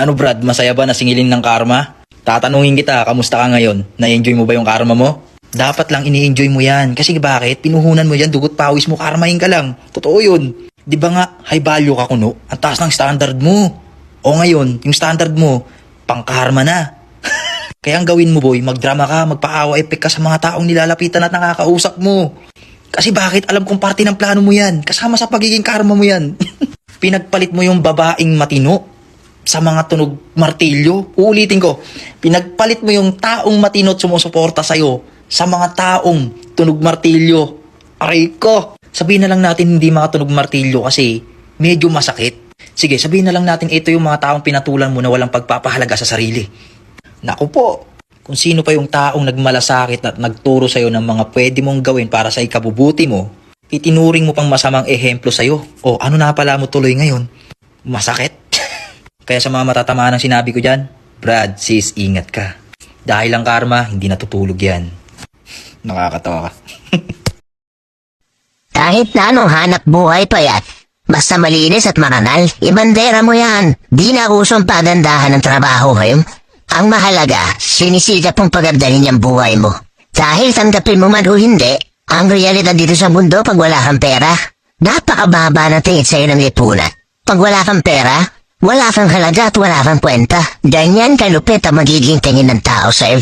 Ano Brad, masaya ba na singilin ng karma? Tatanungin kita, kamusta ka ngayon? Na-enjoy mo ba yung karma mo? Dapat lang ini-enjoy mo yan. Kasi bakit? Pinuhunan mo yan, dugot pawis mo, karmahin ka lang. Totoo yun. Di ba nga, high value ka kuno? Ang taas ng standard mo. O ngayon, yung standard mo, pang karma na. Kaya ang gawin mo boy, magdrama ka, magpaawa effect ka sa mga taong nilalapitan at nakakausap mo. Kasi bakit? Alam kong parte ng plano mo yan. Kasama sa pagiging karma mo yan. Pinagpalit mo yung babaeng matino sa mga tunog martilyo. Uulitin ko, pinagpalit mo yung taong matino at sumusuporta sa'yo sa mga taong tunog martilyo. Aray ko! Sabihin na lang natin hindi mga tunog martilyo kasi medyo masakit. Sige, sabihin na lang natin ito yung mga taong pinatulan mo na walang pagpapahalaga sa sarili. Naku po, kung sino pa yung taong nagmalasakit at nagturo sa'yo ng mga pwede mong gawin para sa ikabubuti mo, itinuring mo pang masamang ehemplo sa'yo. O ano na pala mo tuloy ngayon? Masakit? Kaya sa mga matatamaan ng sinabi ko dyan, Brad, sis, ingat ka. Dahil ang karma, hindi natutulog yan. Nakakatawa ka. Kahit na anong hanap buhay pa yan, basta malinis at maranal, ibandera mo yan. Di na usong pagandahan ng trabaho ngayon. Ang mahalaga, sinisikap mong pagandahin yung buhay mo. Dahil tanggapin mo man o hindi, ang realidad dito sa mundo pag wala kang pera, napakababa na tingin sa'yo ng lipunan. Pag wala kang pera, wala kang halaga at wala kang kwenta. Ganyan kalupit ang magiging tingin ng tao sa'yo.